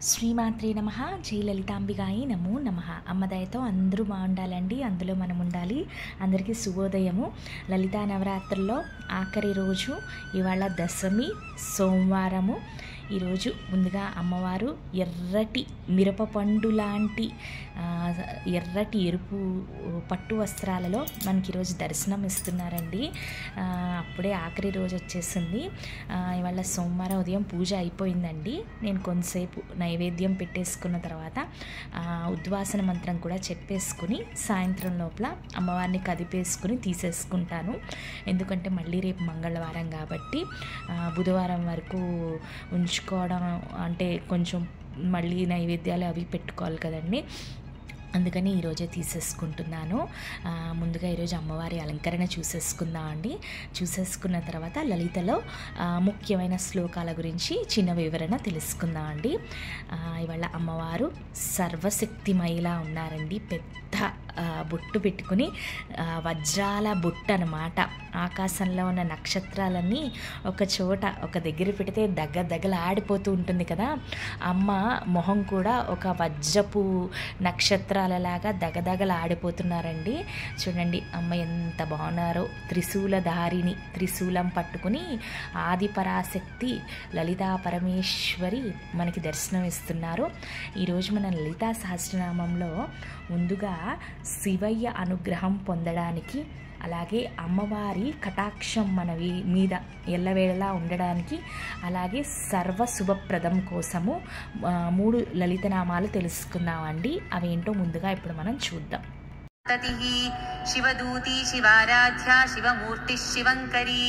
శ్రీమాత్రే నమః. జై లలితాంబికాయి నమో నమః. అమ్మ దయతో అందరూ బాగుండాలండి, అందులో మనం ఉండాలి. అందరికీ శుభోదయము. లలితా నవరాత్రుల్లో ఆఖరి రోజు ఇవాళ దశమి సోమవారము. ఈరోజు ముందుగా అమ్మవారు ఎర్రటి మిరపపండు లాంటి ఎర్రటి ఎరుపు పట్టు వస్త్రాలలో మనకి ఈరోజు దర్శనం ఇస్తున్నారండి. అప్పుడే ఆఖరి రోజు వచ్చేసింది. ఇవాళ సోమవారం ఉదయం పూజ అయిపోయిందండి. నేను కొంతసేపు నైవేద్యం పెట్టేసుకున్న తర్వాత ఉద్వాసన మంత్రం కూడా చెప్పేసుకుని సాయంత్రం లోపల అమ్మవారిని కదిపేసుకుని తీసేసుకుంటాను. ఎందుకంటే మళ్ళీ రేపు మంగళవారం కాబట్టి బుధవారం వరకు ఉంచుకోవడం అంటే కొంచెం మళ్ళీ నైవేద్యాలు అవి పెట్టుకోవాలి కదండి. అందుకని ఈరోజే తీసేసుకుంటున్నాను. ముందుగా ఈరోజు అమ్మవారి అలంకరణ చూసేసుకుందామండి. చూసేసుకున్న తర్వాత లలితలో ముఖ్యమైన శ్లోకాల గురించి చిన్న వివరణ తెలుసుకుందామండి. ఇవాళ అమ్మవారు సర్వశక్తిమయిలా ఉన్నారండి. పెద్ద బొట్టు పెట్టుకుని వజ్రాల బొట్టు అన్నమాట. ఆకాశంలో ఉన్న నక్షత్రాలన్నీ ఒక చోట ఒక దగ్గర పెడితే దగ్గర ఆడిపోతూ ఉంటుంది కదా. అమ్మ మొహం కూడా ఒక వజ్రపు నక్షత్రాలలాగా దగదగలు ఆడిపోతున్నారండి. చూడండి అమ్మ ఎంత బాగున్నారో. త్రిశూలధారిని, త్రిశూలం పట్టుకుని ఆదిపరాశక్తి లలితా పరమేశ్వరి మనకి దర్శనం ఇస్తున్నారు. ఈరోజు మన లలితా సహస్రనామంలో ముందుగా శివయ్య అనుగ్రహం పొందడానికి, అలాగే అమ్మవారి కటాక్షం మన మీద ఎల్లవేళలా ఉండడానికి, అలాగే సర్వశుభప్రదం కోసము 3 లలితనామాలు తెలుసుకుందామండి. అవేంటో ముందుగా ఇప్పుడు మనం చూద్దాం. శివదూతి శివారాధ్య శివమూర్తి శివంకరీ.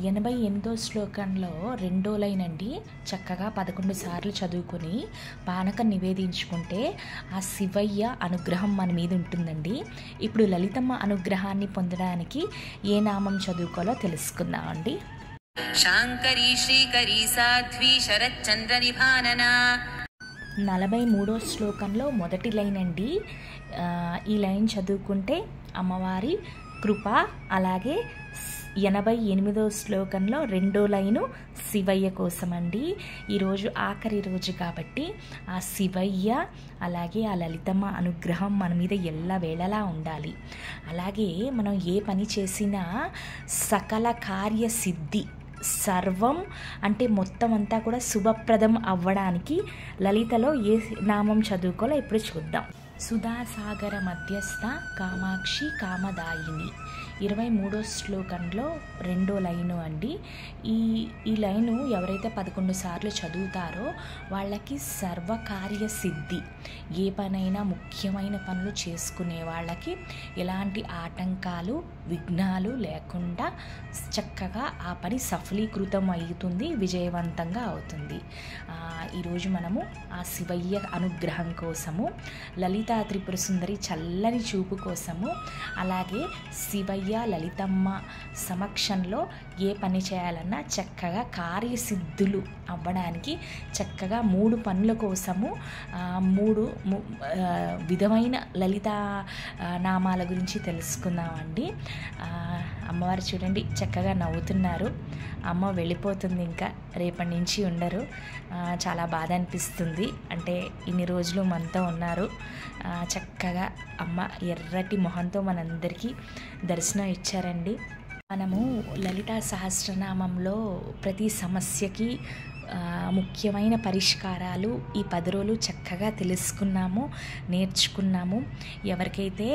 88వ శ్లోకంలో 2వ లైన్ అండి. చక్కగా 11 సార్లు చదువుకొని పానకం నివేదించుకుంటే ఆ శివయ్య అనుగ్రహం మన మీద ఉంటుందండి. ఇప్పుడు లలితమ్మ అనుగ్రహాన్ని పొందడానికి ఏ నామం చదువుకోవాలో తెలుసుకుందామండి. శాంకరీ శ్రీకరీ సాధ్వి శరచ్చంద్ర నిభాననా. 43వ శ్లోకంలో మొదటి లైన్ అండి. ఈ లైన్ చదువుకుంటే అమ్మవారి కృప. అలాగే 88వ శ్లోకంలో 2వ లైను శివయ్య కోసమండి. ఈరోజు ఆఖరి రోజు కాబట్టి ఆ శివయ్య అలాగే ఆ లలితమ్మ అనుగ్రహం మన మీద ఎల్లవేళలా ఉండాలి. అలాగే మనం ఏ పని చేసినా సకల కార్యసిద్ధి సర్వం అంటే మొత్తం అంతా కూడా శుభప్రదం అవ్వడానికి లలితలో ఏ నామం చదువుకోవాలో ఇప్పుడు చూద్దాం. సుధాసాగర మధ్యస్థ కామాక్షి కామదాయిని. 23వ శ్లోకంలో 2వ లైను అండి. ఈ లైను ఎవరైతే 11 సార్లు చదువుతారో వాళ్ళకి సర్వకార్య సిద్ధి, ఏ పనైనా ముఖ్యమైన పనులు చేసుకునే వాళ్ళకి ఎలాంటి ఆటంకాలు విఘ్నాలు లేకుండా చక్కగా ఆ పని సఫలీకృతం అవుతుంది, విజయవంతంగా అవుతుంది. ఈరోజు మనము ఆ శివయ్య అనుగ్రహం కోసము, లలితా త్రిపుర సుందరి చల్లని చూపు కోసము, అలాగే శివయ్య లలితమ్మ సమక్షంలో ఏ పని చేయాలన్నా చక్కగా కార్యసిద్ధులు అవ్వడానికి చక్కగా 3 పనుల కోసము 3 విధమైన లలితా నామాల గురించి తెలుసుకుందామండి. అమ్మవారు చూడండి చక్కగా నవ్వుతున్నారు. అమ్మ వెళ్ళిపోతుంది, ఇంకా రేపటి నుంచి ఉండరు. చాలా బాధ అనిపిస్తుంది. అంటే ఇన్ని రోజులు మనతో ఉన్నారు. చక్కగా అమ్మ ఎర్రటి మొహంతో మనందరికీ దర్శనం ఇచ్చారండి. మనము లలితా సహస్రనామంలో ప్రతి సమస్యకి ముఖ్యమైన పరిష్కారాలు ఈ 10 రోజులు చక్కగా తెలుసుకున్నాము, నేర్చుకున్నాము. ఎవరికైతే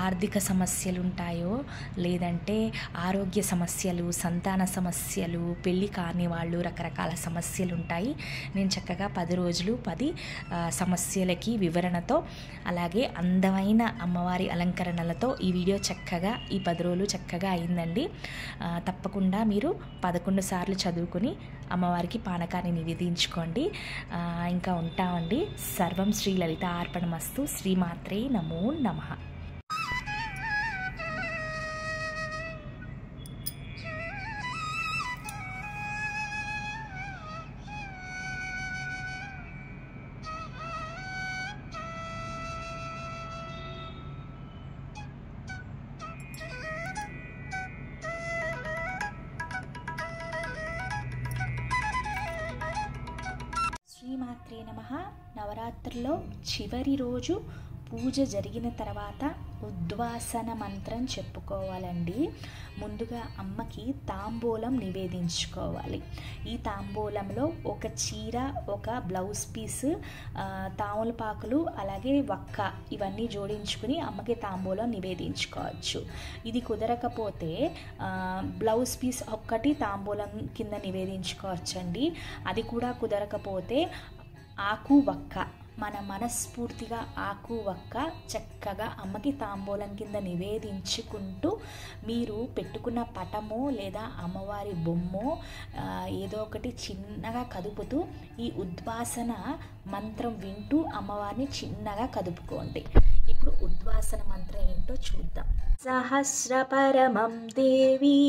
ఆర్థిక సమస్యలు ఉంటాయో, లేదంటే ఆరోగ్య సమస్యలు, సంతాన సమస్యలు, పెళ్ళి కాని వాళ్ళు, రకరకాల సమస్యలు ఉంటాయి. నేను చక్కగా 10 రోజులు 10 సమస్యలకి వివరణతో, అలాగే అందమైన అమ్మవారి అలంకరణలతో ఈ వీడియో చక్కగా ఈ 10 రోజులు చక్కగా అయిందండి. తప్పకుండా మీరు 11 సార్లు చదువుకుని అమ్మవారికి పానకాన్ని నివేదించుకోండి. ఇంకా ఉంటామండి. సర్వం శ్రీ లలితా అర్పణమస్తు. శ్రీమాత్రే నమో నమః. శ్రీమాత్రే శ్రీమాత్రే నమః. నవరాత్రుల్లో చివరి రోజు పూజ జరిగిన తర్వాత ఉద్వాసన మంత్రం చెప్పుకోవాలండి. ముందుగా అమ్మకి తాంబూలం నివేదించుకోవాలి. ఈ తాంబూలంలో ఒక చీర, ఒక బ్లౌజ్ పీస్, తామలపాకులు, అలాగే వక్క ఇవన్నీ జోడించుకుని అమ్మకి తాంబూలం నివేదించుకోవచ్చు. ఇది కుదరకపోతే బ్లౌజ్ పీస్ ఒక్కటి తాంబూలం కింద నివేదించుకోవచ్చండి. అది కూడా కుదరకపోతే ఆకు వక్క, మన మనస్ఫూర్తిగా ఆకు వక్క చక్కగా అమ్మకి తాంబూలం కింద నివేదించుకుంటూ మీరు పెట్టుకున్న పటమో లేదా అమ్మవారి బొమ్మో ఏదో ఒకటి చిన్నగా కదుపుతూ ఈ ఉద్వాసన మంత్రం వింటూ అమ్మవారిని చిన్నగా కదుపుకోండి. ఇప్పుడు ఉద్వాసన మంత్రం ఏంటో చూద్దాం. సహస్రపరమం దేవి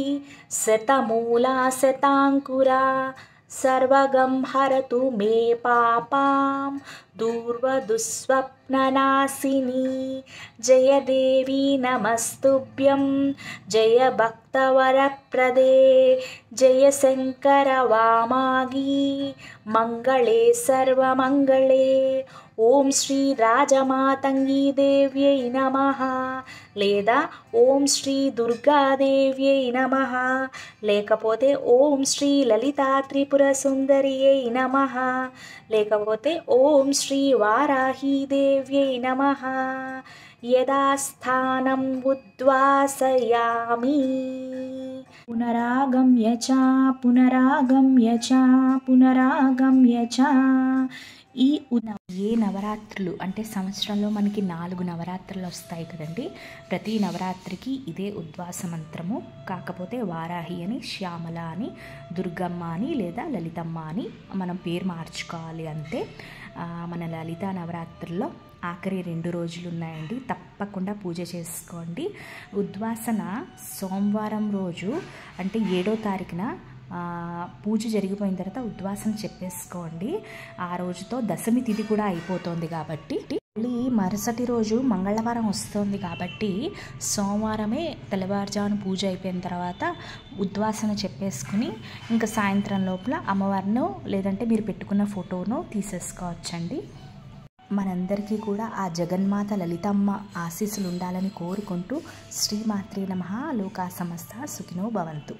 శతమూలా శతాంకురా సర్వగం హరతు మే పాపాం దూర్వదుస్వప్ననాశిని జయ దేవి నమస్తుభ్యం జయ భక్తవరప్రదే జయ శంకర వామాగి మంగళే సర్వమంగళే. ఓం శ్రీ రాజమాతంగి దేవ్యై నమః లేదా ఓం శ్రీ దుర్గాదేవ్యై నమః లేకపోతే ఓం శ్రీ లలితా త్రిపుర సుందరియై నమః లేకపోతే ఓం శ్రీ వారాహీదేవ్యై నమః. యదాస్థానం ఉద్వాసయామి పునరాగమ్య చ పునరాగమ్య చ పునరాగమ్య చ. ఏ నవరాత్రులు అంటే సంవత్సరంలో మనకి 4 నవరాత్రులు వస్తాయి కదండి. ప్రతి నవరాత్రికి ఇదే ఉద్వాస మంత్రము. కాకపోతే వారాహి అని, శ్యామల అని, దుర్గమ్మ అని లేదా లలితమ్మ అని మనం పేరు మార్చుకోవాలి అంతే. మన లలితా నవరాత్రుల్లో ఆఖరి 2 రోజులు ఉన్నాయండి. తప్పకుండా పూజ చేసుకోండి. ఉద్వాసన సోమవారం రోజు అంటే 7వ తారీఖున పూజ జరిగిపోయిన తర్వాత ఉద్వాసన చెప్పేసుకోండి. ఆ రోజుతో దశమి తిథి కూడా అయిపోతుంది కాబట్టి మళ్ళీ మరుసటి రోజు మంగళవారం వస్తుంది కాబట్టి సోమవారమే తెల్లవారుజామున పూజ అయిపోయిన తర్వాత ఉద్వాసన చెప్పేసుకుని ఇంకా సాయంత్రం లోపల అమ్మవారినో లేదంటే మీరు పెట్టుకున్న ఫోటోనో తీసేసుకోవచ్చండి. మనందరికీ కూడా ఆ జగన్మాత లలితమ్మ ఆశీస్సులు ఉండాలని కోరుకుంటూ శ్రీమాత్రే నమః. లోకా సమస్త సుఖినో భవంతు.